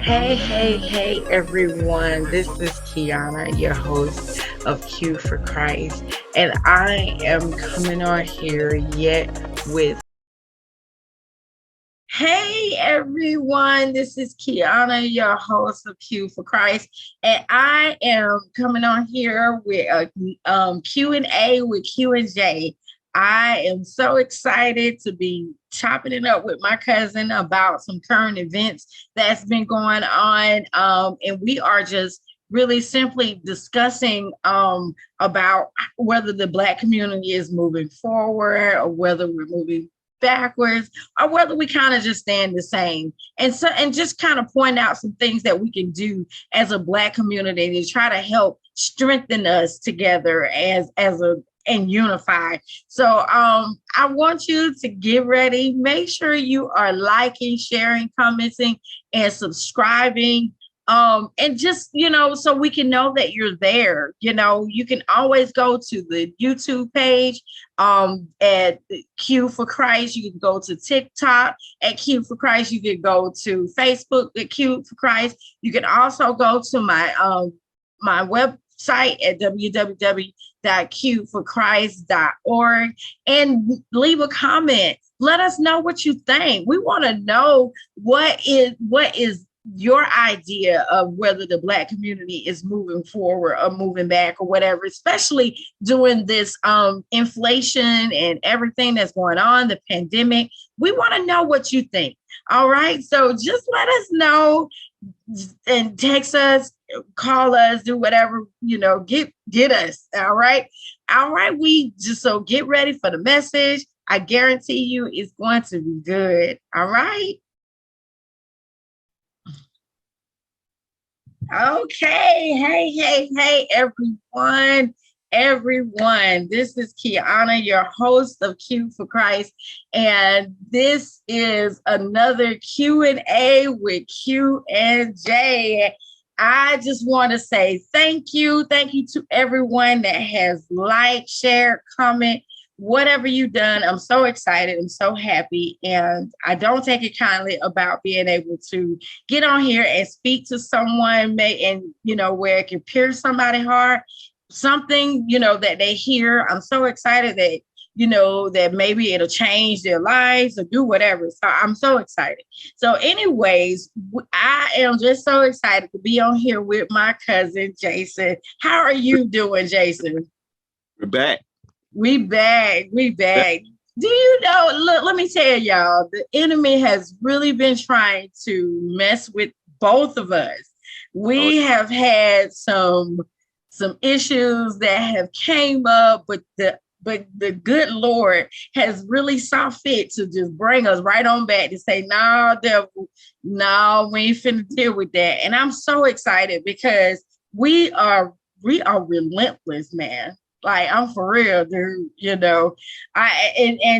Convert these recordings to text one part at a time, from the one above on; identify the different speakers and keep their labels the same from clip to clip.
Speaker 1: Hey, everyone. This is Kiana, your host of Q for Christ. And I am coming on here yet with Hey everyone, this is Kiana, your host of Q for Christ, and I am coming on here with a Q&A with Q and J. I am so excited to be chopping it up with my cousin about some current events that's been going on, and we are just really simply discussing about whether the Black community is moving forward or whether we're moving backwards or whether we kind of just stand the same, and just kind of point out some things that we can do as a Black community to try to help strengthen us together as a and unify. So I want you to get ready. Make sure you are liking, sharing, commenting, and subscribing. And just, so we can know that you're there. You can always go to the YouTube page at Q for Christ. You can go to TikTok at Q for Christ. You can go to Facebook at Q for Christ. You can also go to my website at www.qforchrist.org and leave a comment. Let us know what you think. We want to know what is your idea of whether the Black community is moving forward or moving back or whatever, especially during this inflation and everything that's going on, the pandemic. We want to know what you think. All right. So just let us know and text us, call us, do whatever, get us. All right. All right. So get ready for the message. I guarantee you it's going to be good. All right. Okay, hey, everyone. This is Kiana, your host of Q for Christ, and this is another Q&A with Q and J. I just want to say thank you to everyone that has liked, shared, comment, whatever you've done. I'm so excited. I'm so happy. And I don't take it kindly about being able to get on here and speak to someone where it can pierce somebody's heart, something, that they hear. I'm so excited that, that maybe it'll change their lives or do whatever. So I'm so excited. So anyways, I am just so excited to be on here with my cousin, Jason. How are you doing, Jason?
Speaker 2: We're back.
Speaker 1: We back. Do you know, look, let me tell y'all, the enemy has really been trying to mess with both of us. We have had some issues that have came up, but the good Lord has really saw fit to just bring us right on back to say, no, devil, no, we ain't finna deal with that. And I'm so excited because we are relentless, man. Like, I'm for real, dude, and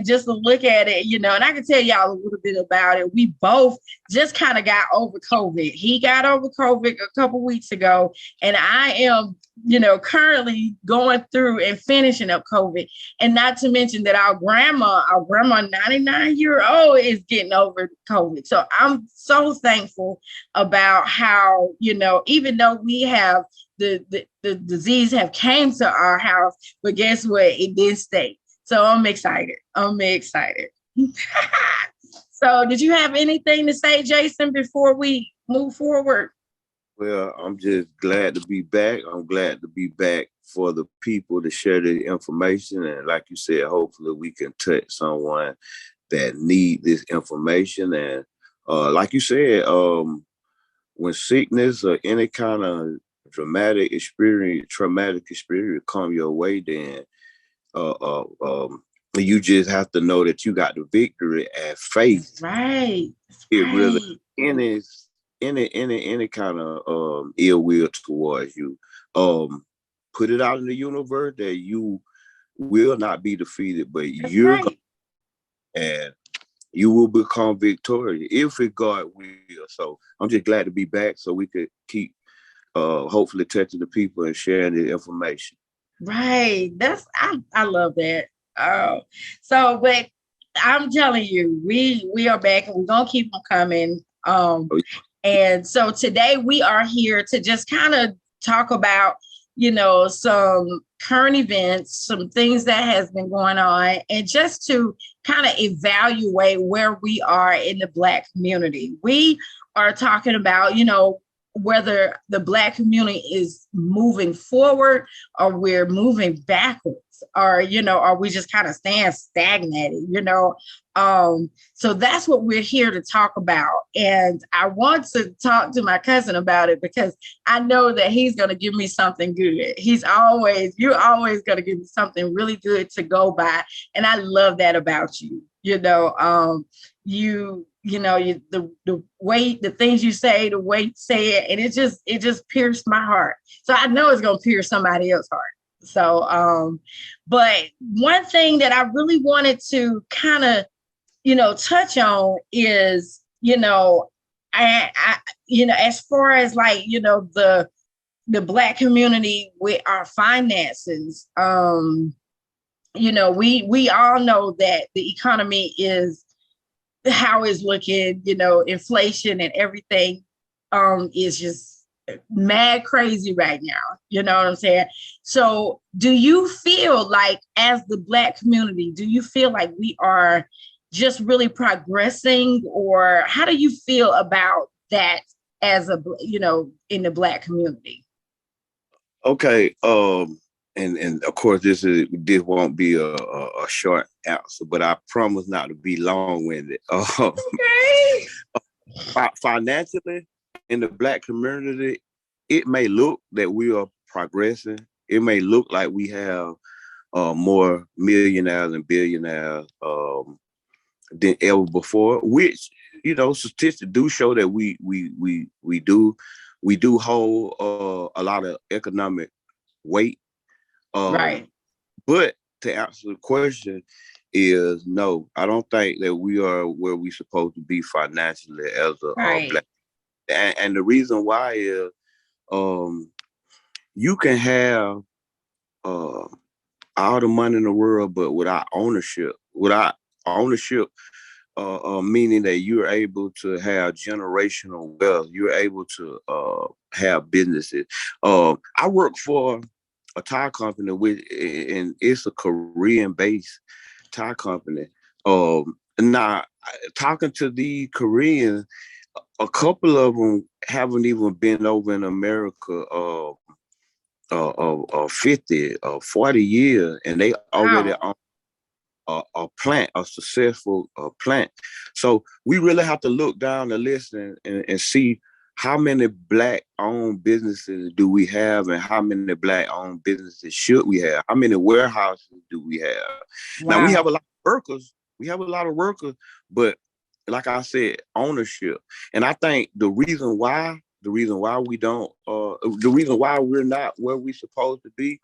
Speaker 1: just to look at it, and I can tell y'all a little bit about it. We both just kind of got over COVID. He got over COVID a couple weeks ago, and I am, currently going through and finishing up COVID. And not to mention that our grandma, 99-year-old, is getting over COVID. So I'm so thankful about how, even though we have the disease have came to our house, but guess what? It did stay. So I'm excited. So did you have anything to say, Jason, before we move forward?
Speaker 2: Well, I'm just glad to be back. I'm glad to be back for the people to share the information. And like you said, hopefully we can touch someone that need this information. And like you said, when sickness or any kind of traumatic experience come your way, then you just have to know that you got the victory and faith.
Speaker 1: Right.
Speaker 2: It really any kind of ill will towards you. Put it out in the universe that you will not be defeated, but and you will become victorious if it God will. So I'm just glad to be back so we could keep hopefully touching the people and sharing the information.
Speaker 1: Right. I love that. But I'm telling you, we are back and we're gonna keep them coming. And so today we are here to just kind of talk about, some current events, some things that has been going on, and just to kind of evaluate where we are in the Black community. We are talking about, whether the Black community is moving forward or we're moving backwards, or, are we just kind of staying stagnated, so that's what we're here to talk about. And I want to talk to my cousin about it because I know that he's going to give me something good. You're always going to give me something really good to go by. And I love that about you. The way, the things you say, the way you say it, and it just pierced my heart. So I know it's going to pierce somebody else's heart. So, but one thing that I really wanted to kind of, touch on is, as far as like, the Black community with our finances, we all know that the economy is how it's looking, inflation and everything is just mad crazy right now. You know what I'm saying? So do you feel like, as the Black community, do you feel like we are just really progressing, or how do you feel about that as in the Black community?
Speaker 2: Okay. And of course this won't be a short answer, but I promise not to be long-winded.
Speaker 1: Okay.
Speaker 2: Financially, in the Black community, it may look that we are progressing. It may look like we have more millionaires and billionaires than ever before, which, statistics do show that we do hold a lot of economic weight.
Speaker 1: Right.
Speaker 2: But to answer the question is no, I don't think that we are where we're supposed to be financially as a
Speaker 1: Right.
Speaker 2: Black. And the reason why is you can have all the money in the world, but without ownership, meaning that you're able to have generational wealth, you're able to have businesses. I work for a tire company, and it's a Korean-based tire company. Now, talking to the Koreans, a couple of them haven't even been over in America 50 or 40 years, and they already
Speaker 1: Wow.
Speaker 2: on a successful plant. So we really have to look down the list and see how many Black-owned businesses do we have, and how many Black-owned businesses should we have? How many warehouses do we have?
Speaker 1: Wow.
Speaker 2: Now, we have a lot of workers. But like I said, ownership. And I think the reason why we don't, the reason why we're not where we're supposed to be,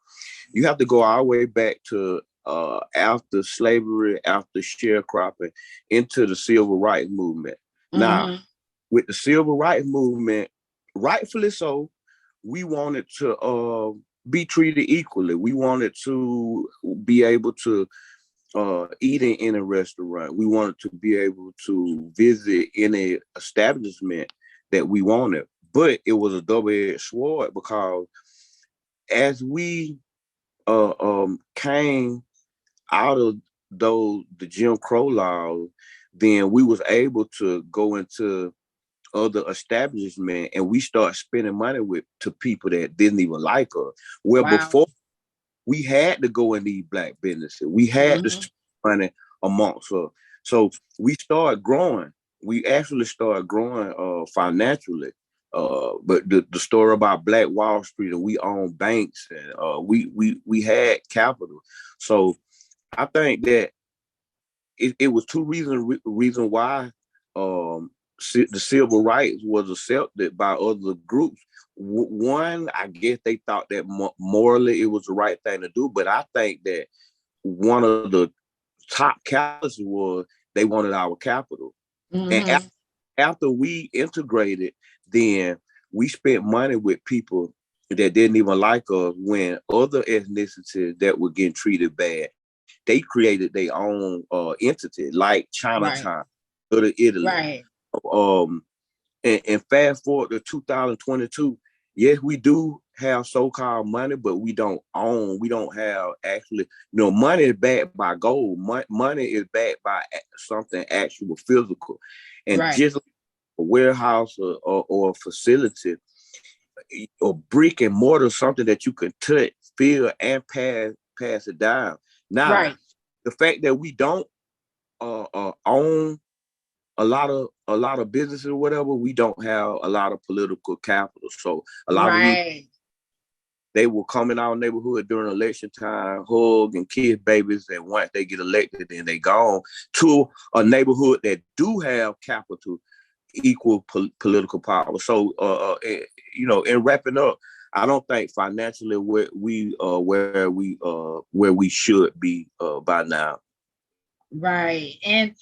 Speaker 2: you have to go all the way back to after slavery, after sharecropping, into the civil rights movement. Mm-hmm. Now, with the civil rights movement, rightfully so, we wanted to be treated equally. We wanted to be able to eat in a restaurant. We wanted to be able to visit any establishment that we wanted. But it was a double-edged sword, because as we came out of the Jim Crow laws, then we was able to go into other establishment, and we start spending money to people that didn't even like us. Well, wow. Before, we had to go in these Black businesses. We had to spend money amongst us. So we started growing. We actually started growing financially. But the story about Black Wall Street, and we own banks, and we had capital. So I think that it was two reasons why the civil rights was accepted by other groups. One, I guess they thought that morally it was the right thing to do, but I think that one of the top catalysts was they wanted our capital. Mm-hmm. And after we integrated, then we spent money with people that didn't even like us, when other ethnicities that were getting treated bad, they created their own entity, like Chinatown, right, or Italy. Right. And fast forward to 2022, yes, we do have so-called money, but we don't have actually, money is backed by gold. Money is backed by something actual physical. And
Speaker 1: Right.
Speaker 2: just like a warehouse or a facility or brick and mortar, something that you can touch, feel, and pass it down. Now,
Speaker 1: Right.
Speaker 2: the fact that we don't own a lot of businesses or whatever, we don't have a lot of political capital. So a lot of these, they will come in our neighborhood during election time, hug and kiss babies, and once they get elected, then they gone to a neighborhood that do have capital, equal political power. So in wrapping up, I don't think financially where we should be by now.
Speaker 1: Right. And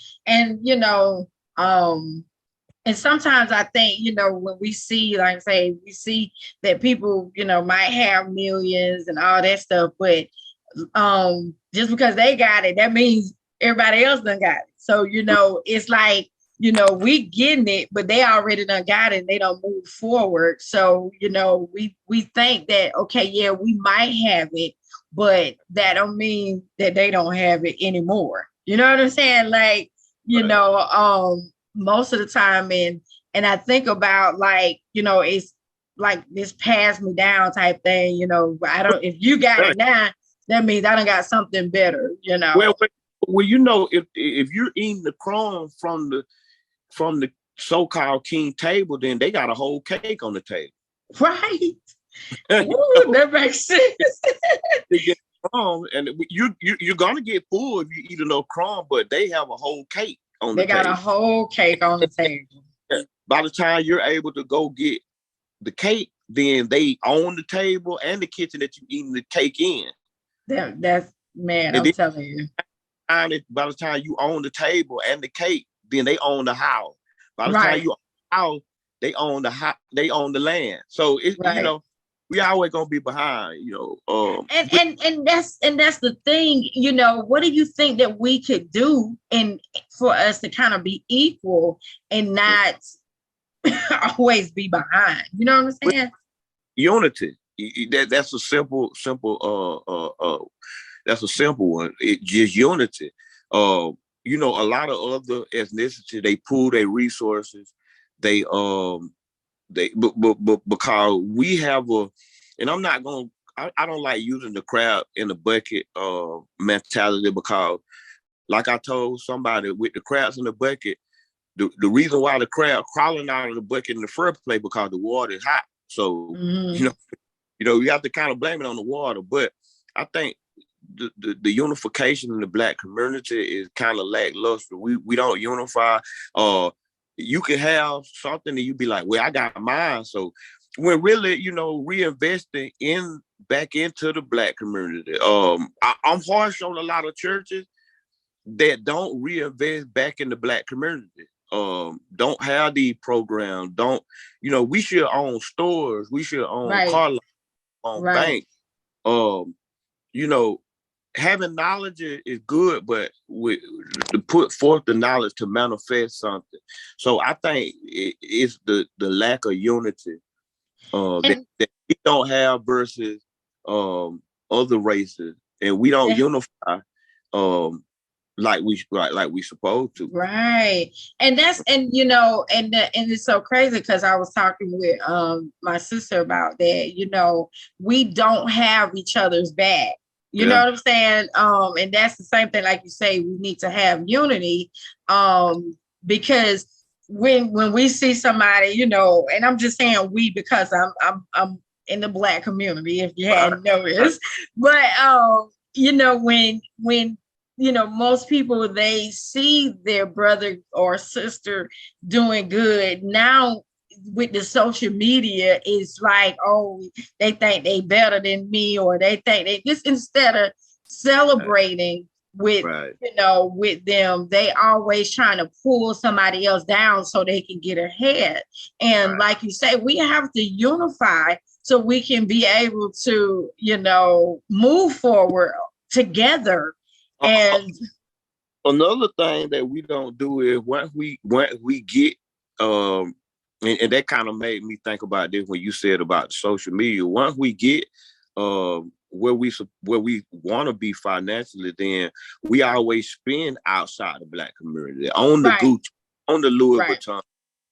Speaker 1: and sometimes I think, when we see, like I say, we see that people, might have millions and all that stuff, but just because they got it, that means everybody else done got it. So, it's like, we getting it, but they already done got it. They don't move forward. So, we think that, okay, yeah, we might have it, but that don't mean that they don't have it anymore. You know what I'm saying? Like, most of the time, and I think about, like, it's like this pass me down type thing. If you got it now, that means I done got something better.
Speaker 2: Well, if you're eating the crumb from the so-called king table, then they got a whole cake on the table.
Speaker 1: Right. Ooh, that makes sense.
Speaker 2: They get crumb, and you're gonna get full if you eat enough crumb, but they have a whole cake on the table.
Speaker 1: They got a whole cake on the table.
Speaker 2: By the time you're able to go get the cake, then they own the table and the kitchen that you're eating the cake in.
Speaker 1: That's, man, I'm telling you.
Speaker 2: By the time you own the table and the cake, then they own the house. By the time you own the house, they own the land. So it's we always gonna be behind,
Speaker 1: and that's the thing, what do you think that we could do for us to kind of be equal and not always be behind? You know what I'm saying?
Speaker 2: Unity. That's a simple that's a simple one. It's just unity. A lot of other ethnicities, they pool their resources. But because we have and I'm not going to, I don't like using the crab in the bucket mentality, because like I told somebody, with the crabs in the bucket, the reason why the crab crawling out of the bucket in the first place, because the water is hot. So, you have to kind of blame it on the water. But I think the unification in the Black community is kind of lackluster. We don't unify. You can have something and you be like, well, I got mine. So when really, reinvesting back into the Black community. I'm harsh on a lot of churches that don't reinvest back in the Black community. Don't have these programs. We should own stores. We should own car lots, own banks. Having knowledge is good, but to put forth the knowledge to manifest something. So I think it's the lack of unity that we don't have versus other races, and we don't unify like we supposed to.
Speaker 1: Right. And it's so crazy, because I was talking with my sister about that. We don't have each other's back. You know what I'm saying? And that's the same thing, like you say, we need to have unity. Because when we see somebody, and I'm just saying we, because I'm in the Black community, if you hadn't noticed, but when most people, they see their brother or sister doing good now. With the social media, is like, oh, they think they better than me, or they think they just, instead of celebrating with with them, they always trying to pull somebody else down so they can get ahead. And like you say, we have to unify so we can be able to move forward together. And
Speaker 2: another thing that we don't do is once we get and that kind of made me think about this when you said about social media. Once we get where we want to be financially, then we always spend outside the Black community on the Gucci, on the Louis Vuitton.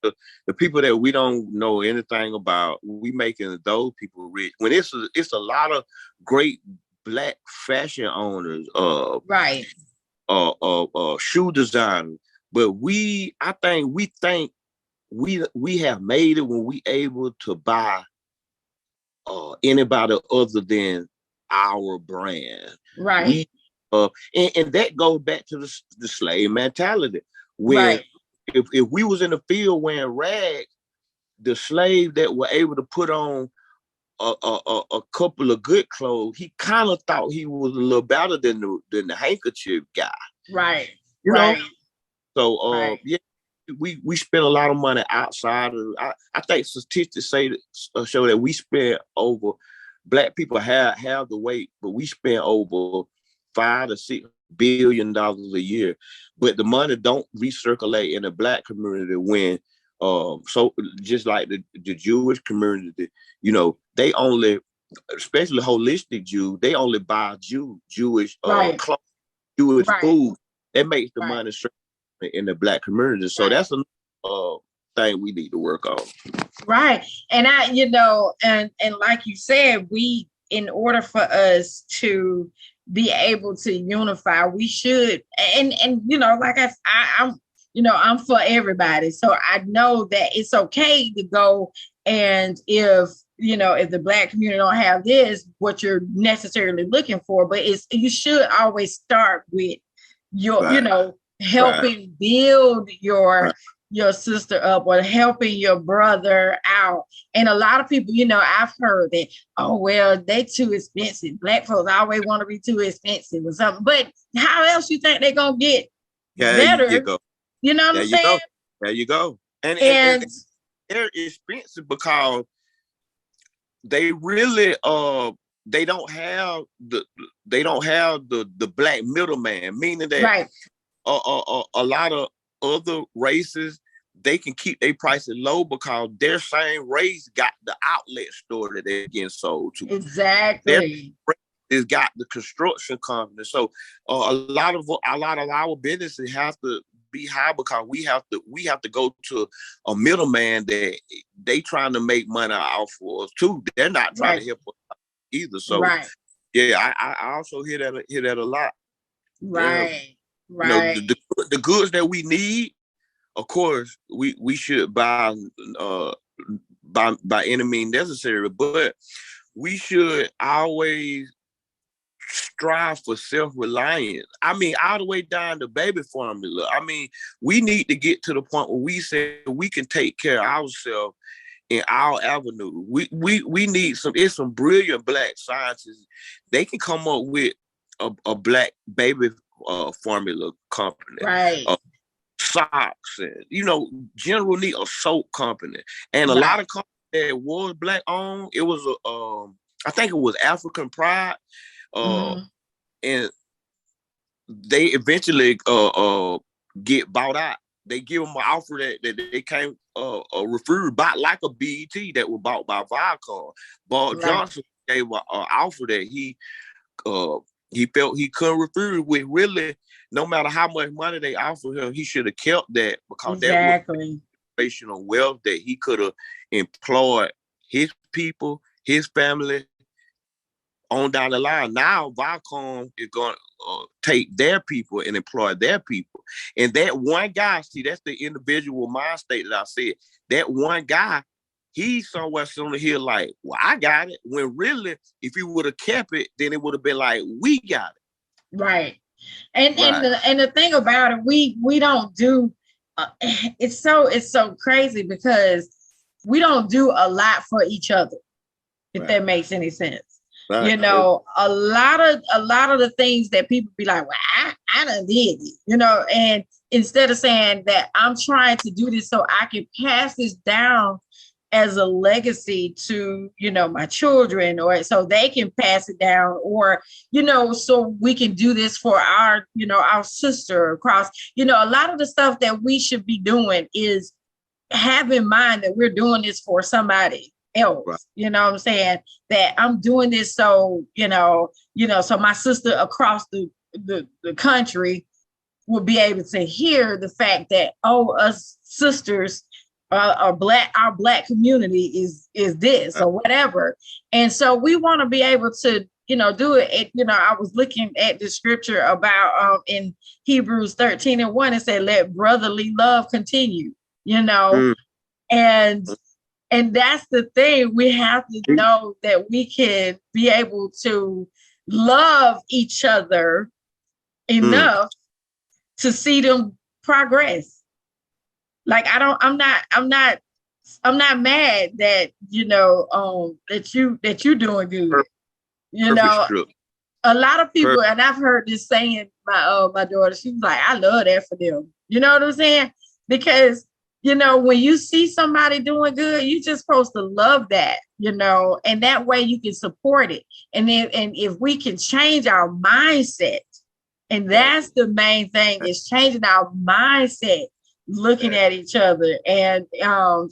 Speaker 2: The people that we don't know anything about, we making those people rich. When it's a lot of great Black fashion owners, shoe designers, but I think we have made it when we able to buy anybody other than our brand.
Speaker 1: Right.
Speaker 2: And that goes back to the slave mentality. When if we was in the field wearing rags, the slave that were able to put on a couple of good clothes, he kind of thought he was a little better than the handkerchief guy.
Speaker 1: Right.
Speaker 2: You know? So yeah, we spend a lot of money outside of. I think statistics show that we spend over. Black people have the weight, but we spend over $5 to $6 billion a year. But the money don't recirculate in the Black community when so just like the Jewish community, you know, they only, especially holistic Jews, they only buy Jewish clothes, Jewish food. That makes the money in the Black community. So that's a thing we need to work on.
Speaker 1: Right. And and like you said, in order for us to be able to unify, we should, and like I'm for everybody. So I know that it's okay to go, and if the Black community don't have this, what you're necessarily looking for, but you should always start with your, helping build your sister up or helping your brother out. And a lot of people, I've heard that, oh, well, they too expensive. Black folks always want to be too expensive or something. But how else you think they're going to get better? You know what I'm saying?
Speaker 2: There you go. And they're expensive because they really they don't have the Black middleman, meaning that a lot of other races, they can keep their prices low because their same race got the outlet store that they're getting sold to.
Speaker 1: Exactly.
Speaker 2: It's got the construction company. So a lot of our businesses have to be high because we have to go to a middleman that they trying to make money off for us too. They're not trying to help us either. So yeah, I also hear that a lot.
Speaker 1: Right.
Speaker 2: Right. The goods that we need, of course, we should buy by any means necessary, but we should always strive for self-reliance. I mean, all the way down to baby formula. I mean, we need to get to the point where we say we can take care of ourselves in our avenue. We need some brilliant Black scientists. They can come up with a Black baby formula company, socks, and General need a soap company, and a lot of companies that was Black owned. It was I think it was African Pride, and they eventually get bought out. They give them an offer that they can't refer back, like a BET that was bought by Viacom. Bob Johnson gave an offer that he felt he couldn't refuse with. Really, no matter how much money they offered him, he should have kept that because that was generational wealth that he could have employed his people, his family on down the line. Now Viacom is going to take their people and employ their people. And that one guy, see, that's the individual mind state that I said. That one guy, he's somewhere on the hill like, well, I got it. When really, if he would have kept it, then it would have been like, we got it.
Speaker 1: Right. And the thing about it, we don't do. It's so crazy because we don't do a lot for each other. If that makes any sense. Right. A lot of the things that people be like, well, I done did it, and instead of saying that I'm trying to do this so I can pass this down as a legacy to, my children, or so they can pass it down, or, so we can do this for our, our sister across, a lot of the stuff that we should be doing is have in mind that we're doing this for somebody else.
Speaker 2: Right.
Speaker 1: You know what I'm saying? That I'm doing this so, so my sister across the country will be able to hear the fact that, oh, us sisters, our black community is this or whatever. And so we want to be able to, do it. I was looking at the scripture about in Hebrews 13:1, it said, let brotherly love continue,
Speaker 2: Mm.
Speaker 1: and that's the thing. We have to know that we can be able to love each other enough to see them progress. Like I'm not mad that that you're doing good. A lot of people, and I've heard this saying, my daughter, she was like, I love that for them. You know what I'm saying? Because when you see somebody doing good, you just supposed to love that, and that way you can support it. And if we can change our mindset, and that's the main thing, is changing our mindset, looking at each other. And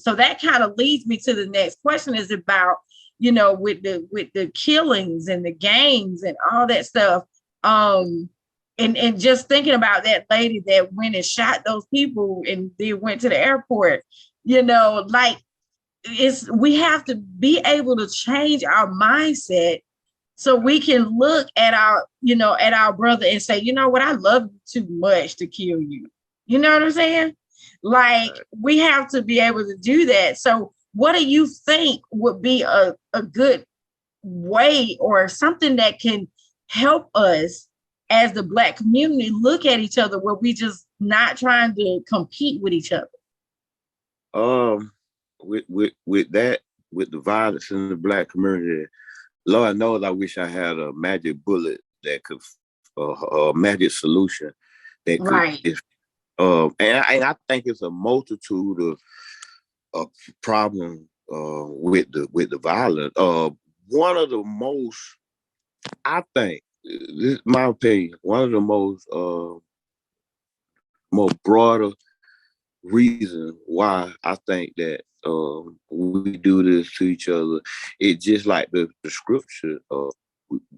Speaker 1: so that kind of leads me to the next question, is about, with the killings and the gangs and all that stuff. And just thinking about that lady that went and shot those people and they went to the airport, like we have to be able to change our mindset so we can look at our brother and say, you know what, I love you too much to kill you. You know what I'm saying? Like, we have to be able to do that. So what do you think would be a good way, or something that can help us as the Black community look at each other, where we just not trying to compete with each other?
Speaker 2: With the violence in the Black community, Lord knows I wish I had a magic bullet that could, a magic solution that could.
Speaker 1: Right.
Speaker 2: And I think it's a multitude of problems with the violence. One of the most, I think, this is my opinion, one of the most more broader reason why I think that we do this to each other. It's just like the scripture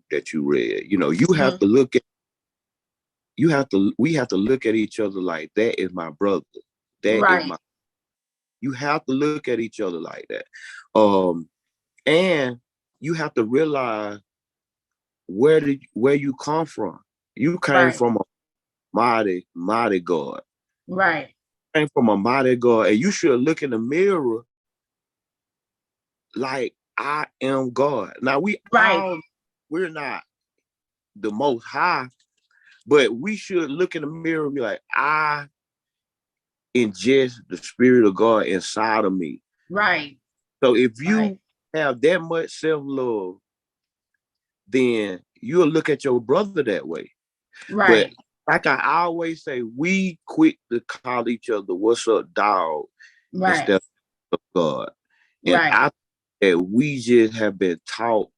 Speaker 2: that you read. You have to look at. We have to look at each other like, that is my brother. That is my. You have to look at each other like that, and you have to realize where you come from. You came from a mighty God.
Speaker 1: Right.
Speaker 2: You came from a mighty God, and you should look in the mirror like, I am God. Now we're not the most high, but we should look in the mirror and be like, I ingest the spirit of God inside of me.
Speaker 1: Right.
Speaker 2: So if you have that much self-love, then you'll look at your brother that way.
Speaker 1: Right.
Speaker 2: But like I always say, we quick to call each other, what's up, dog, instead of God. And I think that we just have been taught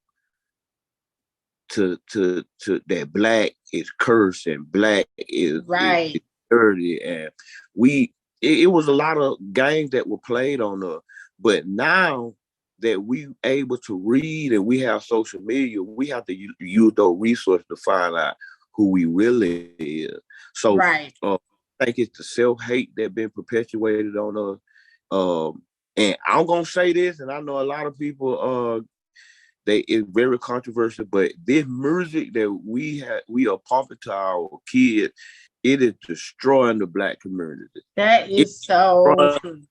Speaker 2: to that Black is cursed and Black is dirty, and it was a lot of games that were played on us. But now that we able to read and we have social media, we have to use those resources to find out who we really is. So I think it's the self-hate that been perpetuated on us. And I'm gonna say this, and I know a lot of people it's very controversial, but this music that we are pumping to our kids, it is destroying the Black community.
Speaker 1: That is so true.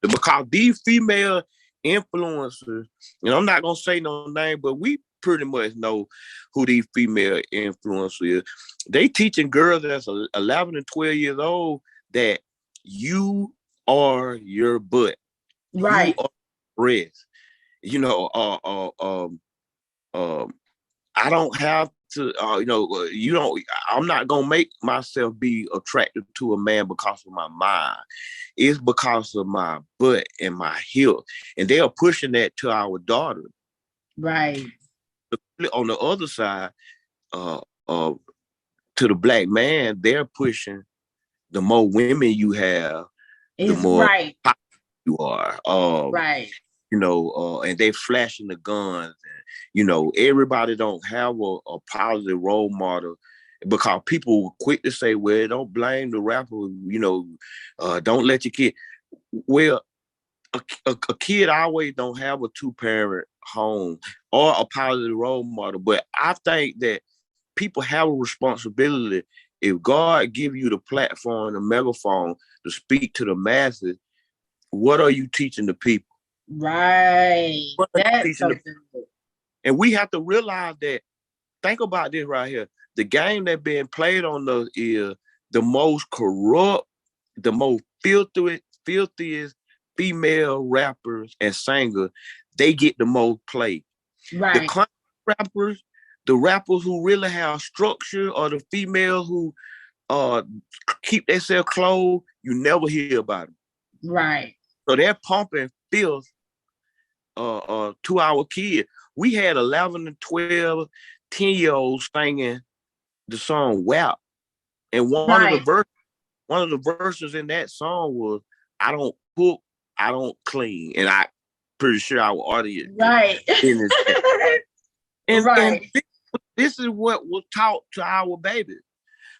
Speaker 2: Because these female influencers, and I'm not gonna say no name, but we pretty much know who these female influencers is. They teaching girls that's 11 and 12 years old that you are your butt.
Speaker 1: Right.
Speaker 2: You are breast. I don't have to, I'm not going to make myself be attracted to a man because of my mind. It's because of my butt and my hips. And they are pushing that to our daughter.
Speaker 1: Right.
Speaker 2: On the other side, to the Black man, they're pushing the more women you have, the more you are.
Speaker 1: Right.
Speaker 2: And they flashing the guns. And, everybody don't have a positive role model because people quick to say, well, don't blame the rapper, don't let your kid. Well, a kid always don't have a two-parent home or a positive role model. But I think that people have a responsibility. If God give you the platform, the megaphone to speak to the masses, what are you teaching the people?
Speaker 1: Right. That's something.
Speaker 2: And we have to realize that. Think about this right here. The game that being played on those is the most corrupt, the most filthiest female rappers and singers. They get the most play.
Speaker 1: Right.
Speaker 2: The rappers who really have structure, or the females who keep themselves clothed, you never hear about them.
Speaker 1: Right.
Speaker 2: So they're pumping filth to our kids. We had 11 and 12, 10-year-olds singing the song WAP. And one of the verses in that song was, I don't cook, I don't clean. And I pretty sure our audience.
Speaker 1: Right.
Speaker 2: And this is what was taught to our babies.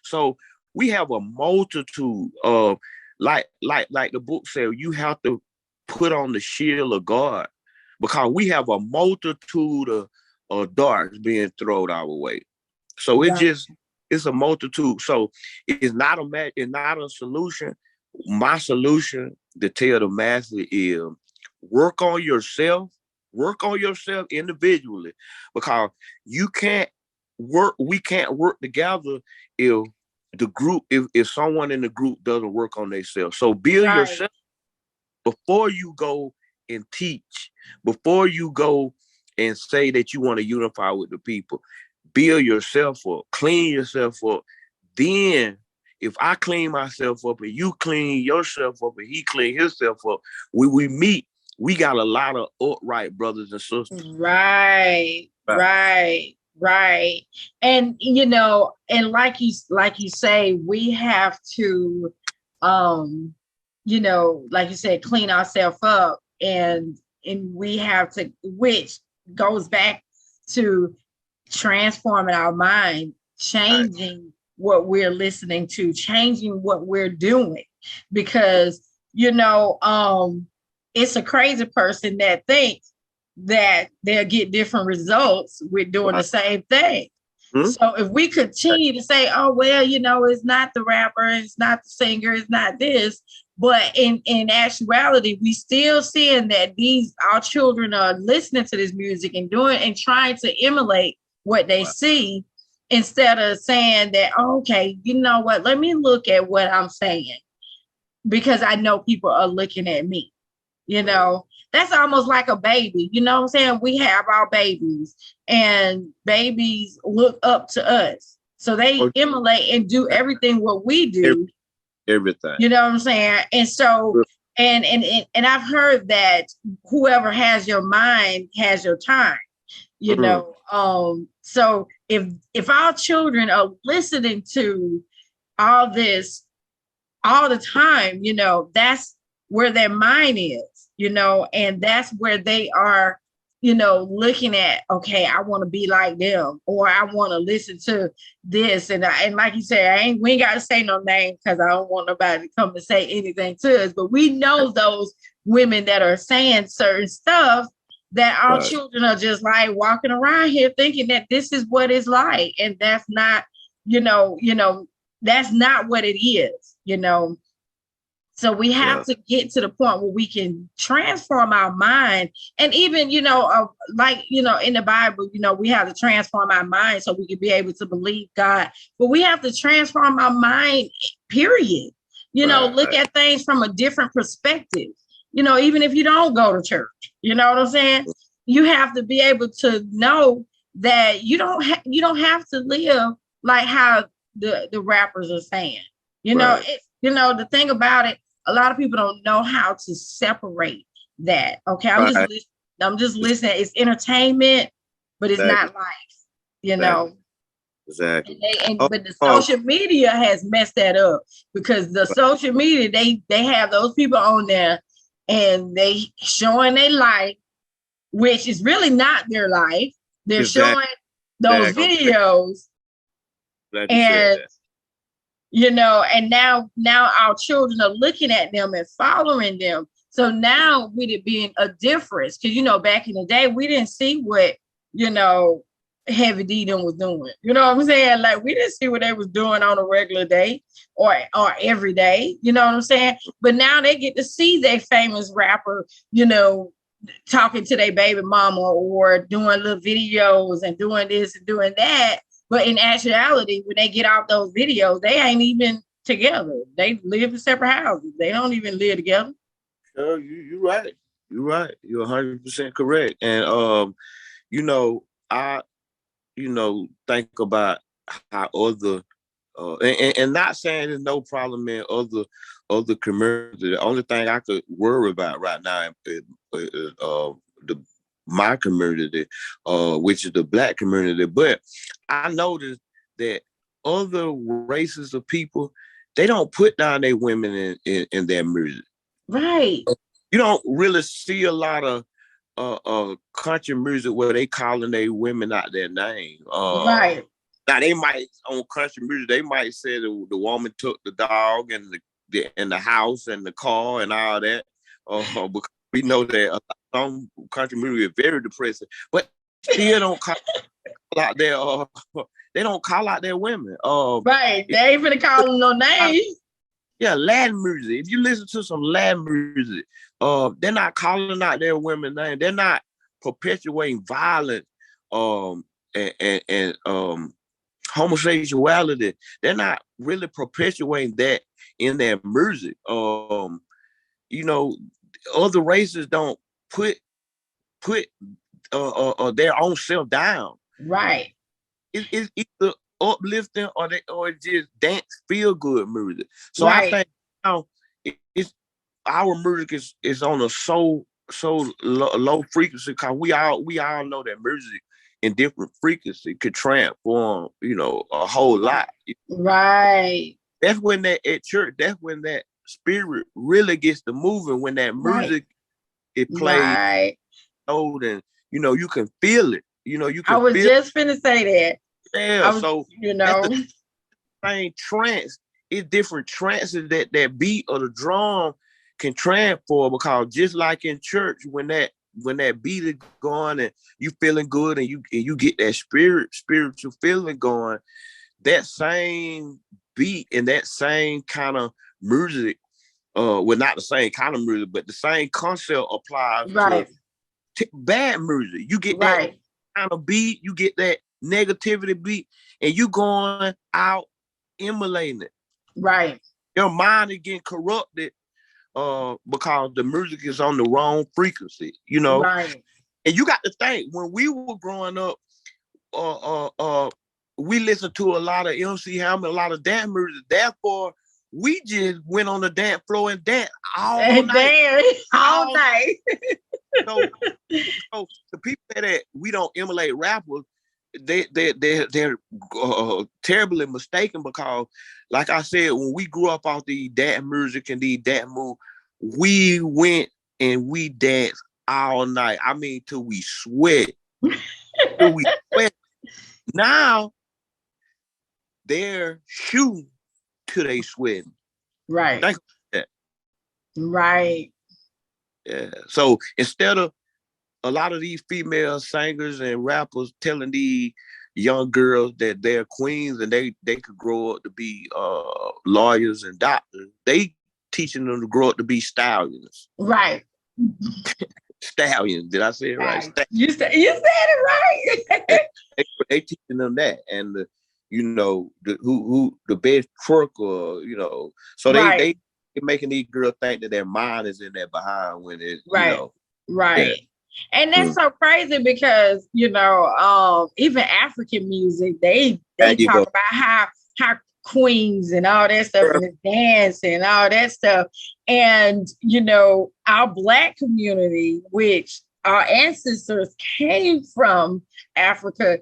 Speaker 2: So we have a multitude of, like the book said, you have to put on the shield of God, because we have a multitude of darts being thrown our way. So it's a multitude. So it's not a solution. My solution to tell the masses is work on yourself individually, because we can't work together if someone in the group doesn't work on themselves. So build yourself before you go and teach, before you go and say that you want to unify with the people. Build yourself up, clean yourself up. Then if I clean myself up and you clean yourself up and he clean himself up, we meet, we got a lot of upright brothers and sisters.
Speaker 1: Right. And and like you say, we have to like you said, clean ourselves up, and we have to, which goes back to transforming our mind, changing what we're listening to, changing what we're doing, because it's a crazy person that thinks that they'll get different results with doing the same thing. Mm-hmm. So if we continue to say, oh, well, it's not the rapper, it's not the singer, it's not this, but in actuality, we still seeing that our children are listening to this music and trying to emulate what they see, instead of saying that, oh, okay, you know what, let me look at what I'm saying, because I know people are looking at me. That's almost like a baby. You know what I'm saying? We have our babies, and babies look up to us. So they emulate and do everything what we do.
Speaker 2: Everything.
Speaker 1: You know what I'm saying? And so, and I've heard that whoever has your mind has your time. So if our children are listening to all this all the time, that's where their mind is, and that's where they are, looking at, okay, I want to be like them, or I want to listen to this. And like you said, we ain't got to say no name, because I don't want nobody to come and say anything to us, but we know those women that are saying certain stuff that our children are just like walking around here thinking that this is what it's like. And that's not, that's not what it is, So we have to get to the point where we can transform our mind. And even, in the Bible, we have to transform our mind so we can be able to believe God. But we have to transform our mind, period. Look at things from a different perspective. Even if you don't go to church, you know what I'm saying? You have to be able to know that you don't have to live like how the rappers are saying. The thing about it, a lot of people don't know how to separate that. Okay, I'm just listening. It's entertainment, but it's not life.
Speaker 2: Exactly.
Speaker 1: But the social media has messed that up, because the social media, they have those people on there, and they showing their life, which is really not their life. They're showing those videos, and and now our children are looking at them and following them. So now with it being a difference, because back in the day we didn't see what Heavy D them was doing. You know what I'm saying? Like, we didn't see what they was doing on a regular day or every day. You know what I'm saying? But now they get to see their famous rapper, talking to their baby mama or doing little videos and doing this and doing that. But in actuality, when they get off those videos, they ain't even together. They live in separate houses. They don't even live together.
Speaker 2: You're right. You're right. You're 100% correct. And I think about how other and not saying there's no problem in other communities. The only thing I could worry about right now is my community, which is the Black community. But I noticed that other races of people, they don't put down their women in their music.
Speaker 1: Right.
Speaker 2: You don't really see a lot of country music where they calling their women out their name.
Speaker 1: Right.
Speaker 2: Now they might, on country music, they might say the woman took the dog and the house and the car and all that. Because we know that some country music is very depressing, but still don't call out their they don't call out their women.
Speaker 1: Right. They ain't gonna call them no names.
Speaker 2: Yeah, Latin music. If you listen to some Latin music, they're not calling out their women's name. They're not perpetuating violence and homosexuality. They're not really perpetuating that in their music. Other races don't put their own self down.
Speaker 1: Right.
Speaker 2: It's either uplifting or just dance feel good music. So
Speaker 1: right.
Speaker 2: I think now it's our music is on a so low frequency, because we all know that music in different frequency could transform a whole lot.
Speaker 1: Right.
Speaker 2: That's when that at church, that's when that spirit really gets to moving, when that music is played.
Speaker 1: Right.
Speaker 2: And you can feel it. You can.
Speaker 1: I was just finna say that.
Speaker 2: Yeah, the same trance. It's different trances that beat or the drum can transform, because just like in church, when that beat is going and you feeling good and you get that spiritual feeling going, that same beat and that same kind of music, well, not the same kind of music, but the same concept applies to bad music. You get that kind of beat, you get that negativity beat, and you going out emulating it.
Speaker 1: Right.
Speaker 2: Your mind is getting corrupted because the music is on the wrong frequency,
Speaker 1: Right.
Speaker 2: And you got to think, when we were growing up, we listened to a lot of MC Hammer, a lot of dance music. Therefore, we just went on the dance floor and danced all night.
Speaker 1: All night.
Speaker 2: So the people that we don't emulate rappers, they're terribly mistaken, because, like I said, when we grew up off the dance music and the dance move, we went and we danced all night. I mean, till we sweat. Now they're shooting till they sweating.
Speaker 1: Right.
Speaker 2: Think about that.
Speaker 1: Right.
Speaker 2: Yeah. So instead of a lot of these female singers and rappers telling these young girls that they're queens and they could grow up to be lawyers and doctors, they teaching them to grow up to be stallions.
Speaker 1: Right.
Speaker 2: Stallions. Did I say it right?
Speaker 1: You said it right.
Speaker 2: they teaching them that, and the best trucker, so they making these girls think that their mind is in their behind when it,
Speaker 1: Right. Yeah. And that's so crazy, because even African music, they talk about how queens and all that stuff, and dance and all that stuff. And our Black community, which our ancestors came from Africa,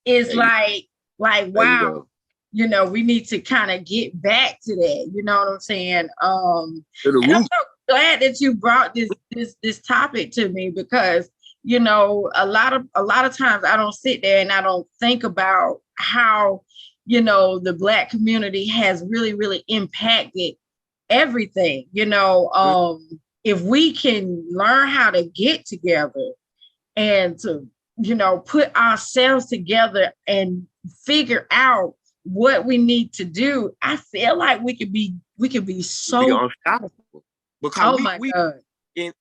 Speaker 1: is like wow, we need to kind of get back to that. You know what I'm saying? glad that you brought this topic to me, because a lot of times I don't sit there and I don't think about how the Black community has really, really impacted everything. If we can learn how to get together and to put ourselves together and figure out what we need to do, I feel like we could be so
Speaker 2: unstoppable. Because
Speaker 1: oh my God.
Speaker 2: In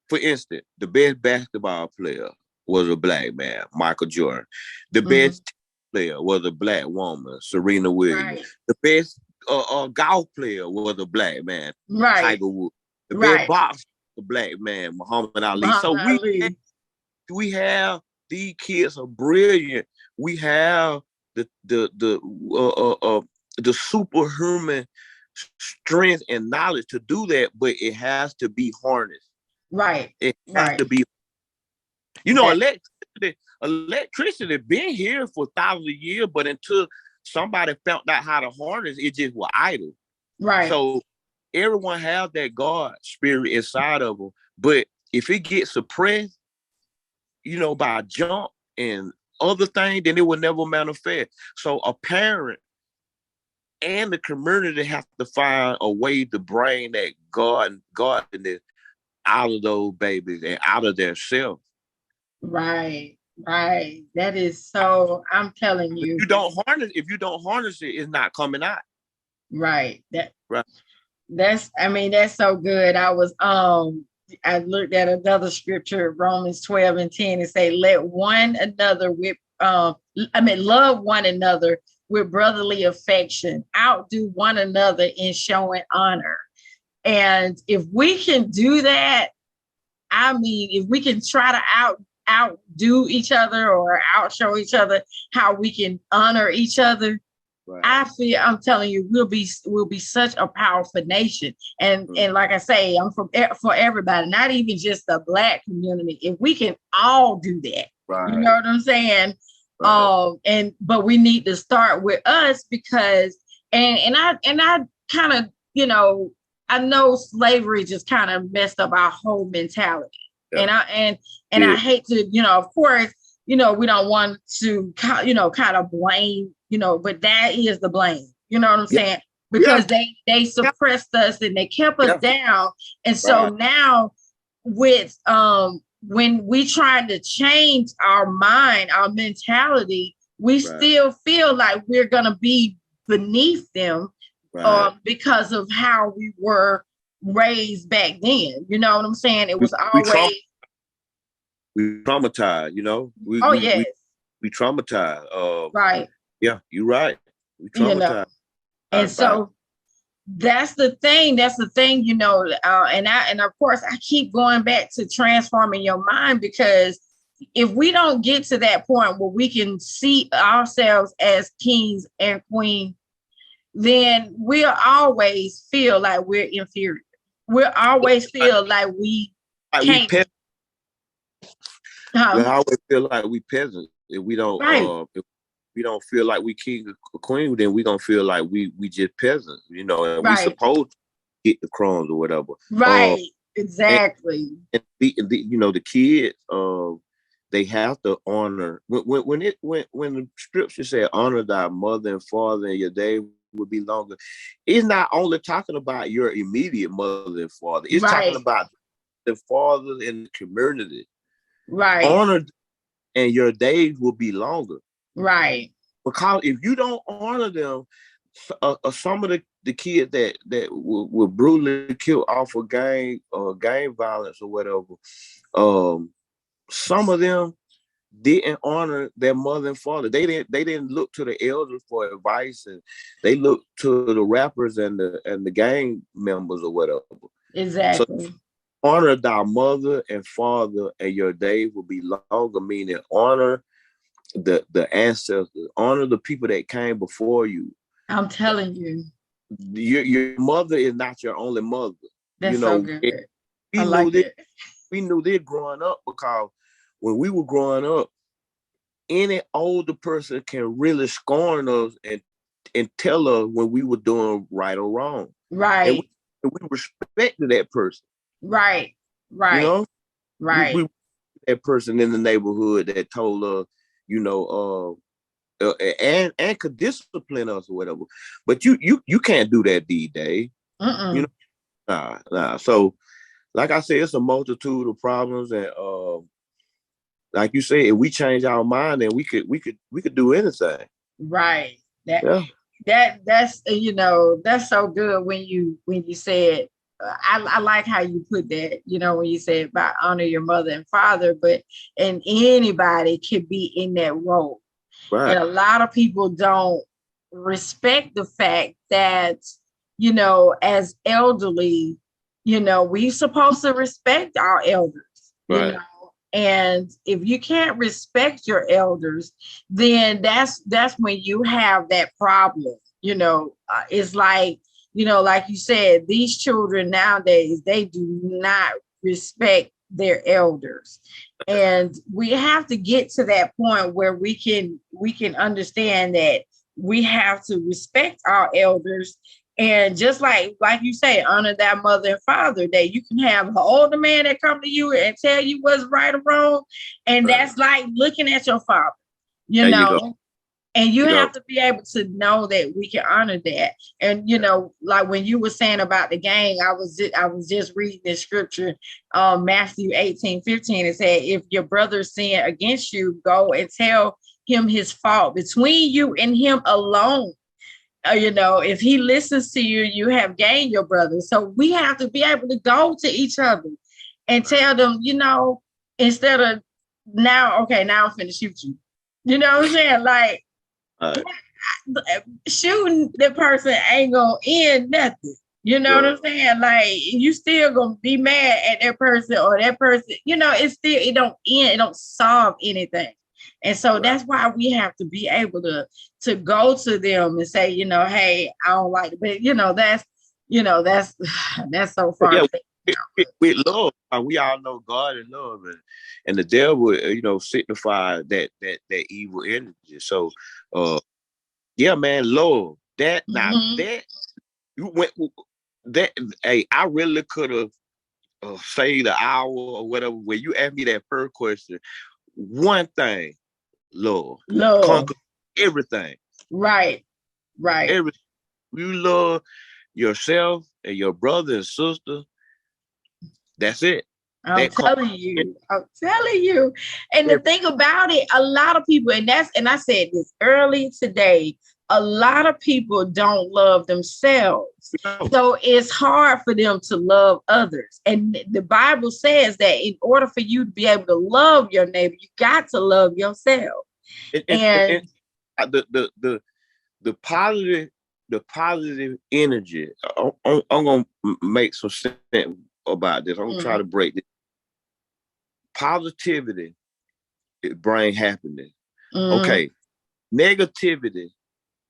Speaker 2: for instance, the best basketball player was a Black man, Michael Jordan. The best player was a Black woman, Serena Williams. Right. The best golf player was a Black man, right, Tiger Woods. The best boxer, a Black man, Muhammad Ali. We have these kids are brilliant. We have the superhuman strength and knowledge to do that, but it has to be harnessed.
Speaker 1: Right.
Speaker 2: It has to be. Electricity been here for thousands of years, but until somebody found out how to harness it, just was idle.
Speaker 1: Right.
Speaker 2: So everyone has that God spirit inside of them, but if it gets suppressed, by junk and other things, then it will never manifest. So a parent and the community have to find a way to bring that God out of those babies and out of their self.
Speaker 1: Right. That is so. I'm telling you,
Speaker 2: if you don't harness it, it's not coming out.
Speaker 1: Right. That's so good. I looked at another scripture, Romans 12:10, and say, let one another love one another with brotherly affection, outdo one another in showing honor. And if we can do that, if we can try to outdo each other or outshow each other how we can honor each other, right, I'm telling you, we'll be such a powerful nation. And like I say, I'm for everybody, not even just the Black community. If we can all do that, right, you know what I'm saying? Right. But we need to start with us, because I kind of, I know slavery just kind of messed up our whole mentality. Yep. I hate to, of course, we don't want to, kind of blame, but that is the blame. You know what I'm saying? Because they suppressed us and they kept us down. And so now with when we try to change our mind, our mentality, we still feel like we're gonna be beneath them because of how we were raised back then. You know what I'm saying? It was always
Speaker 2: we traumatized, we traumatized.
Speaker 1: Right.
Speaker 2: Yeah, you're right. We traumatized.
Speaker 1: And so that's the thing, and of course I keep going back to transforming your mind, because if we don't get to that point where we can see ourselves as kings and queens, then we'll always feel like we're inferior. We'll always feel like we can't.
Speaker 2: We always feel like we peasants. If we don't, if we don't feel like we king or queen, then we gonna feel like we just peasants, and we supposed to get the crumbs or whatever.
Speaker 1: Right. Exactly.
Speaker 2: And the kids, they have to honor when the scripture said, honor thy mother and father, and your day would be longer. It's not only talking about your immediate mother and father. It's talking about the fathers in the community.
Speaker 1: Right.
Speaker 2: Honor, and your days will be longer.
Speaker 1: Right.
Speaker 2: Because if you don't honor them, some of the kids that were brutally killed off of gang violence or whatever, some of them didn't honor their mother and father. They didn't look to the elders for advice, and they looked to the rappers and the gang members or whatever.
Speaker 1: Exactly.
Speaker 2: So, honor thy mother and father, and your days will be longer. Meaning, honor the ancestors, honor the people that came before you.
Speaker 1: I'm telling you,
Speaker 2: your mother is not your only mother.
Speaker 1: That's so good.
Speaker 2: We knew this growing up, because when we were growing up, any older person can really scorn us and tell us when we were doing right or wrong.
Speaker 1: Right.
Speaker 2: And we respected that person.
Speaker 1: Right.
Speaker 2: You
Speaker 1: Right.
Speaker 2: know,
Speaker 1: Right.
Speaker 2: we that person in the neighborhood that told us, you know, and could discipline us or whatever. But you can't do that these days. You know, nah. So, like I said, it's a multitude of problems, and like you said, if we change our mind, then we could do anything.
Speaker 1: Right.
Speaker 2: Yeah.
Speaker 1: That's that's so good when you said I like how you put that, when you said about honor your mother and father, and anybody can be in that role.
Speaker 2: Right.
Speaker 1: And a lot of people don't respect the fact that, as elderly, we supposed to respect our elders,
Speaker 2: Right.
Speaker 1: And if you can't respect your elders, then that's when you have that problem. It's like, like you said, these children nowadays, they do not respect their elders. And we have to get to that point where we can understand that we have to respect our elders, and just like you say, honor that mother and father, that you can have an older man that come to you and tell you what's right or wrong. And that's like looking at your father,
Speaker 2: There you go.
Speaker 1: and you have to be able to know that we can honor that. And, like when you were saying about the gang, I was just reading this scripture, Matthew 18:15. It said, if your brother sin against you, go and tell him his fault between you and him alone. If he listens to you, you have gained your brother. So we have to be able to go to each other and tell them, instead of now I'm finna shoot you. You know what I'm saying? Like, shooting the person ain't gonna end nothing. You know what I'm saying? Like, you still gonna be mad at that person, or that person, it don't end, it don't solve anything. And so that's why we have to be able to go to them and say, hey, I don't like it. But that's so far.
Speaker 2: Yeah, with love, we all know God and love, and the devil, signify that evil energy. So, yeah, man, love that. Now that you went that, hey, I really could have saved an hour or whatever. When you asked me that first question, one thing, love, conquer everything.
Speaker 1: Right.
Speaker 2: Everything. You love yourself and your brother and sister. That's it.
Speaker 1: I'm telling you. And the thing about it, a lot of people, and I said this early today, a lot of people don't love themselves. No. So it's hard for them to love others. And the Bible says that in order for you to be able to love your neighbor, you got to love yourself.
Speaker 2: And the positive energy. I'm gonna make some sense about this. I'm gonna try to break this. Positivity, it brings happiness. Okay, negativity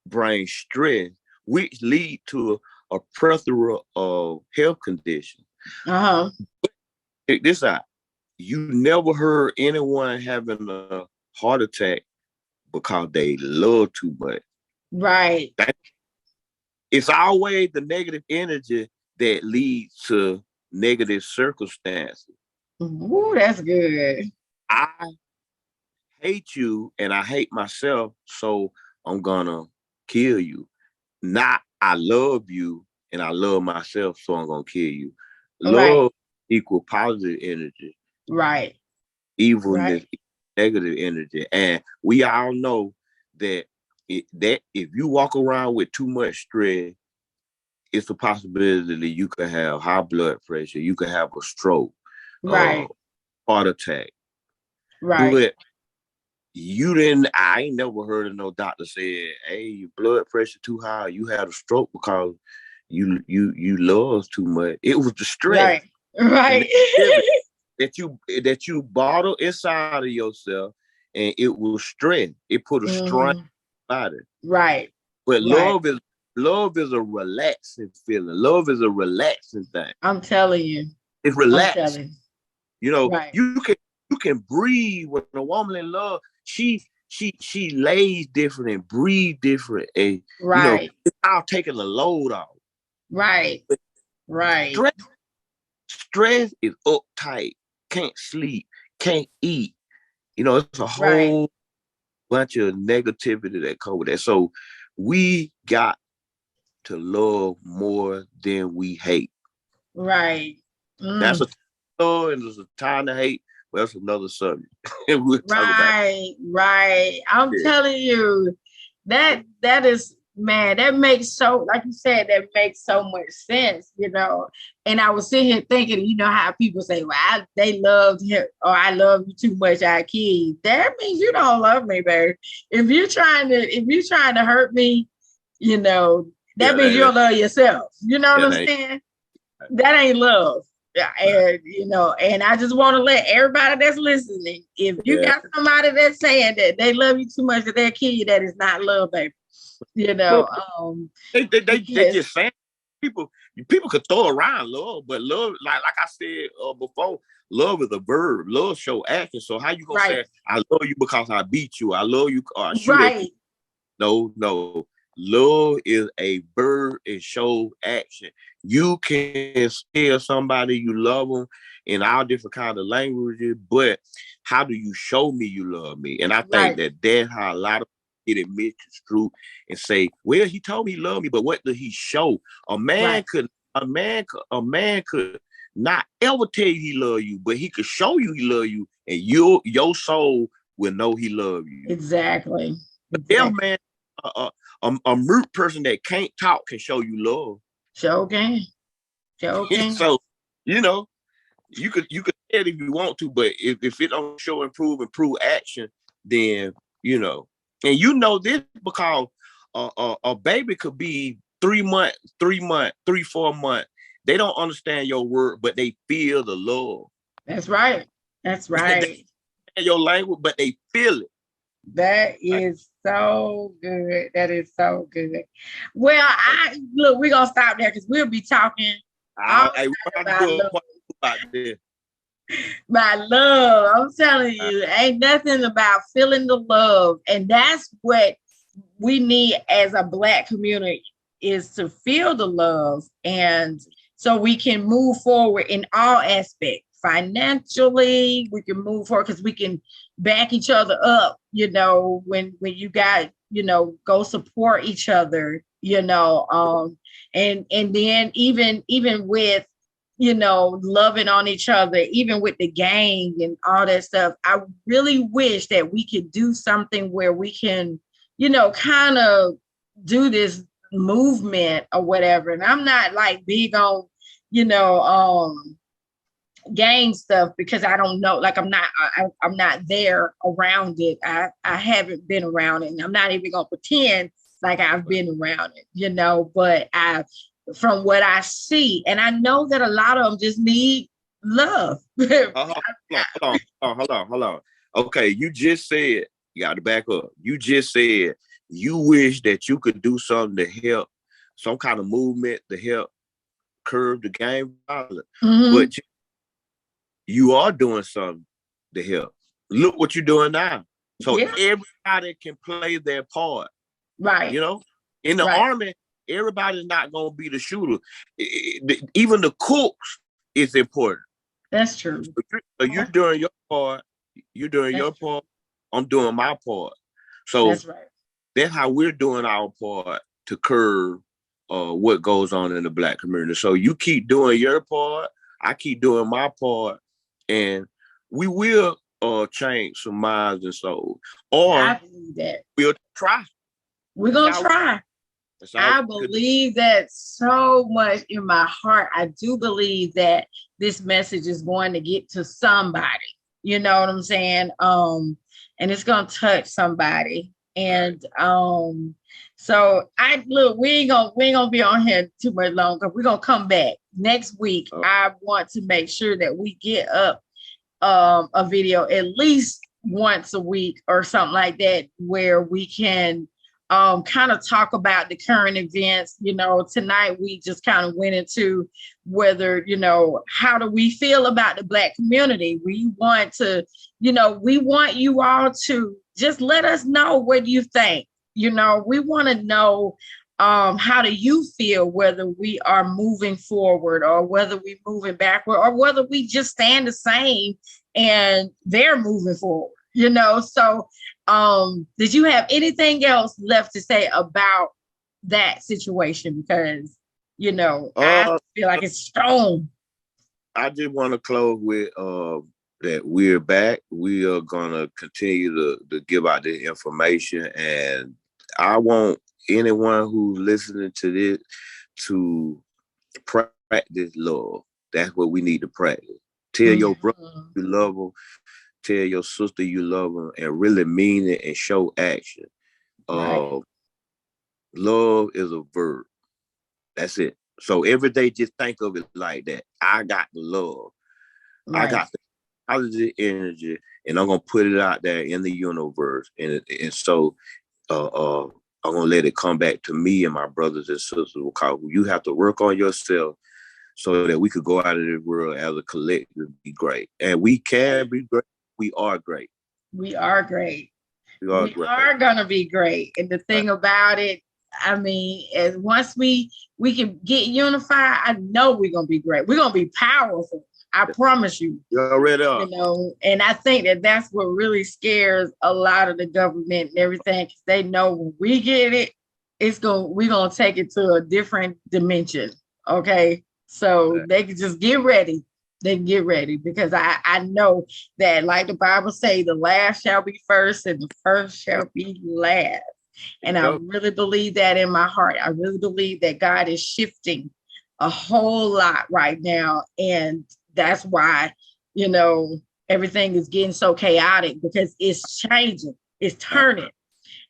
Speaker 2: brings stress, which lead to a plethora of health conditions. Check this out. You never heard anyone having a heart attack because they love too much.
Speaker 1: Right.
Speaker 2: It's always the negative energy that leads to negative circumstances.
Speaker 1: Ooh, that's good.
Speaker 2: I hate you and I hate myself, so I'm gonna kill you. Not I love you and I love myself, so I'm gonna kill you. Love equal positive energy.
Speaker 1: Right.
Speaker 2: Evilness, negative energy. And we all know that if you walk around with too much stress, it's a possibility that you could have high blood pressure, you could have a stroke, heart attack.
Speaker 1: Right.
Speaker 2: But I ain't never heard of no doctor say, hey, your blood pressure too high, you had a stroke because you love too much. It was the stress.
Speaker 1: Right.
Speaker 2: that you bottle inside of yourself, and it will stress. It put a strain on body.
Speaker 1: Right.
Speaker 2: But love is a relaxing feeling. Love is a relaxing thing.
Speaker 1: I'm telling you.
Speaker 2: It's relaxing. You can breathe when a woman in love. She lays different and breathe different, and it's all taking the load off.
Speaker 1: Right. Right.
Speaker 2: Stress, stress is uptight, can't sleep, can't eat. You know, it's a
Speaker 1: Right.
Speaker 2: whole bunch of negativity that comes with that. So we got to love more than we hate.
Speaker 1: Right.
Speaker 2: That's
Speaker 1: Mm.
Speaker 2: a love and there's a time to hate. Well, that's another subject. We'll talk about
Speaker 1: Right. Right. I'm
Speaker 2: it.
Speaker 1: telling you, that is, man, that makes so, like you said, that makes so much sense, you know. And I was sitting here thinking, you know how people say, well, they loved him, or I love you too much, I kill you. That means you don't love me, baby. If you're trying to hurt me, you know, that
Speaker 2: Yeah,
Speaker 1: means you don't love yourself. You know what I'm
Speaker 2: that ain't
Speaker 1: saying? That ain't love. Yeah,
Speaker 2: right.
Speaker 1: and you know, and I just want to let everybody that's listening, if you
Speaker 2: Yeah.
Speaker 1: got somebody that's saying that they love you too much that they'll kill you, that is not love, baby. You
Speaker 2: Well,
Speaker 1: know,
Speaker 2: they
Speaker 1: because
Speaker 2: just saying people could throw around love, but love, like I said before, love is a verb. Love show action. So how you gonna
Speaker 1: right,
Speaker 2: say I love you because I beat you? I love you or I shoot at you?
Speaker 1: right,
Speaker 2: No, no. Love is a verb and show action. You can tell somebody you love them in all different kind of languages, but how do you show me you love me? And I think
Speaker 1: right.
Speaker 2: that that's how a lot of people get misconstrued and say, "Well, he told me he loved me, but what did he show?" A man
Speaker 1: Right.
Speaker 2: could, a man could not ever tell you he love you, but he could show you he love you, and your soul will know he love you.
Speaker 1: Exactly.
Speaker 2: If
Speaker 1: Exactly.
Speaker 2: man, a mute person that can't talk can show you love.
Speaker 1: Show game. Show game.
Speaker 2: So, you know, you could say it if you want to, but if it don't show improve action, then you know, and you know this because a baby could be 3 months, 3 months, 3 4 months. They don't understand your word, but they feel the love.
Speaker 1: That's right. That's
Speaker 2: They
Speaker 1: right.
Speaker 2: understand your language, but they feel it.
Speaker 1: That
Speaker 2: Like,
Speaker 1: is so good. That is so good. Well, I look, we're gonna stop there because we'll be talking all
Speaker 2: I
Speaker 1: night
Speaker 2: have to
Speaker 1: about
Speaker 2: do a
Speaker 1: love.
Speaker 2: part about this.
Speaker 1: My love. I'm telling you, ain't nothing about feeling the love. And that's what we need as a Black community, is to feel the love. And so we can move forward in all aspects. Financially, we can move forward because we can back each other up, you know, when you got, you know, go support each other, you know, and then even with, you know, loving on each other, even with the gang and all that stuff. I really wish that we could do something where we can, you know, kind of do this movement or whatever. And I'm not like big on, you know, gang stuff because I don't know, like I'm not there around it. I haven't been around it, and I'm not even gonna pretend like I've been around it, you know, but I, from what I see, and I know that a lot of them just need love.
Speaker 2: Hold on. Okay, you just said, you got to back up. You just said you wish that you could do something to help, some kind of movement to help curb the gang violence,
Speaker 1: Mhm.
Speaker 2: but you are doing something to help. Look what you're doing now. So
Speaker 1: Yeah,
Speaker 2: everybody can play their part.
Speaker 1: right,
Speaker 2: You know, in the
Speaker 1: right.
Speaker 2: army, everybody's not gonna be the shooter. Even the cooks is important.
Speaker 1: That's true.
Speaker 2: So you're doing your part. You're doing
Speaker 1: That's
Speaker 2: your
Speaker 1: true.
Speaker 2: part. I'm doing my part. So
Speaker 1: That's right.
Speaker 2: that's how we're doing our part to curb what goes on in the Black community. So you keep doing your part. I keep doing my part, and we will change some minds and souls,
Speaker 1: I
Speaker 2: or
Speaker 1: believe that.
Speaker 2: we'll try.
Speaker 1: We're
Speaker 2: That's
Speaker 1: gonna
Speaker 2: all.
Speaker 1: try.
Speaker 2: That's all.
Speaker 1: I believe that so much in my heart. I do believe that this message is going to get to somebody. You know what I'm saying? And it's gonna touch somebody.
Speaker 2: Right.
Speaker 1: And so I look, we ain't gonna be on here too much longer. We're gonna come back next week. I want to make sure that we get up a video at least once a week or something like that, where we can kind of talk about the current events. You know, tonight we just kind of went into whether, you know, how do we feel about the Black community? We want to, you know, we want you all to just let us know what you think. You know, we want to know how do you feel, whether we are moving forward or whether we moving backward or whether we just stand the same and they're moving forward, you know? So did you have anything else left to say about that situation? Because, you know, I feel like it's strong.
Speaker 2: I just want to close with that we're back. We are gonna continue to give out the information, and I want anyone who's listening to this to practice love. That's what we need to practice. Tell your brother you love them. Tell your sister you love them, and really mean it and show action.
Speaker 1: Right.
Speaker 2: Love is a verb. That's it. So every day, just think of it like that. I got the love. Right. I got the positive energy, and I'm gonna put it out there in the universe. And so I'm gonna let it come back to me and my brothers and sisters, because you have to work on yourself so that we could go out of the world as a collective and be great. And we can be great. We are great.
Speaker 1: We are great. We are gonna be great. And the thing about it, I mean, as once we can get unified, I know we're gonna be great. We're gonna be powerful. I promise you.
Speaker 2: You already are.
Speaker 1: You know, and I think that that's what really scares a lot of the government and everything, because they know when we get it, we're gonna take it to a different dimension. Okay, so they can just get ready. They can get ready, because I know that, like the Bible say, the last shall be first and the first shall be last. And I really believe that in my heart. I really believe that God is shifting a whole lot right now. And that's why, you know, everything is getting so chaotic, because it's changing, it's turning.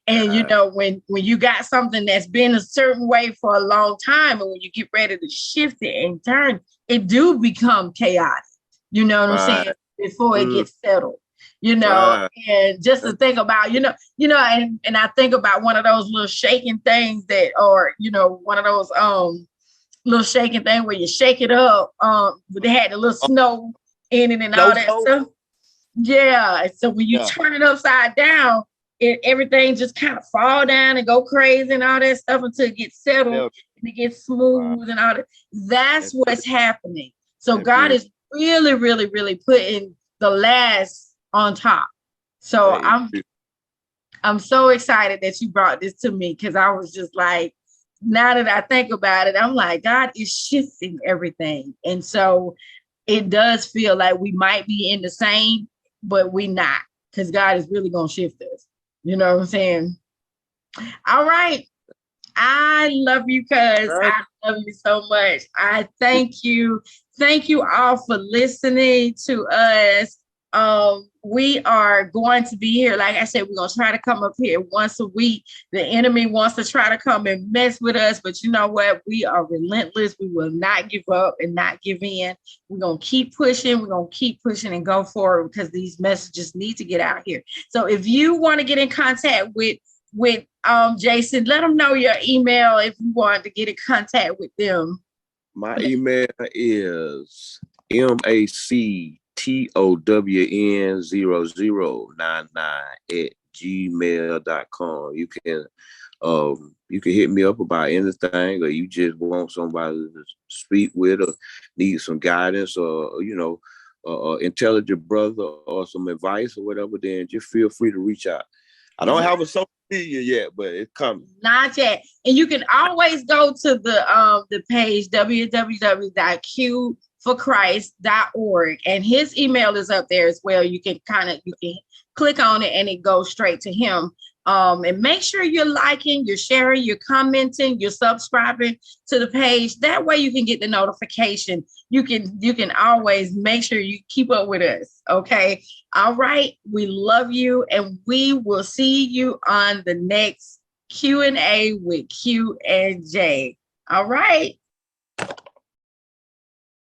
Speaker 1: And, you know, when you got something that's been a certain way for a long time, and when you get ready to shift it and turn, it do become chaotic. You know what I'm saying? Before it gets settled. You know, and just to think about, you know, and I think about one of those little shaking things that, or, you know, one of those little shaking thing where you shake it up. They had the little snow in it and all that stuff. Yeah. So when you turn it upside down, everything just kind of fall down and go crazy and all that stuff until it gets settled and it gets smooth and all that. That's what's happening. So God is really, really, really putting the last on top. So I'm so excited that you brought this to me, because I was just like, now that I think about it, I'm like, God is shifting everything. And so it does feel like we might be in the same, but we not, because God is really going to shift us. You know what I'm saying? All right. I love you, because I love you so much. I thank you. Thank you all for listening to us. We are going to be here. Like I said, we're going to try to come up here once a week. The enemy wants to try to come and mess with us, but you know what? We are relentless. We will not give up and not give in. We're going to keep pushing. We're going to keep pushing and go forward, because these messages need to get out here. So if you want to get in contact with Jason, let them know your email if you want to get in contact with them.
Speaker 2: My email is macon0099@gmail.com. You can hit me up about anything, or you just want somebody to speak with, or need some guidance, or, you know, intelligent brother, or some advice or whatever, then just feel free to reach out. I don't have a social media yet, but it's coming.
Speaker 1: Not yet. And you can always go to the page www.qforchrist.org, and his email is up there as well. You can click on it and it goes straight to him. And make sure you're liking, you're sharing, you're commenting, you're subscribing to the page. That way you can get the notification. You can always make sure you keep up with us. Okay. All right. We love you, and we will see you on the next Q&A with Q and J. All right.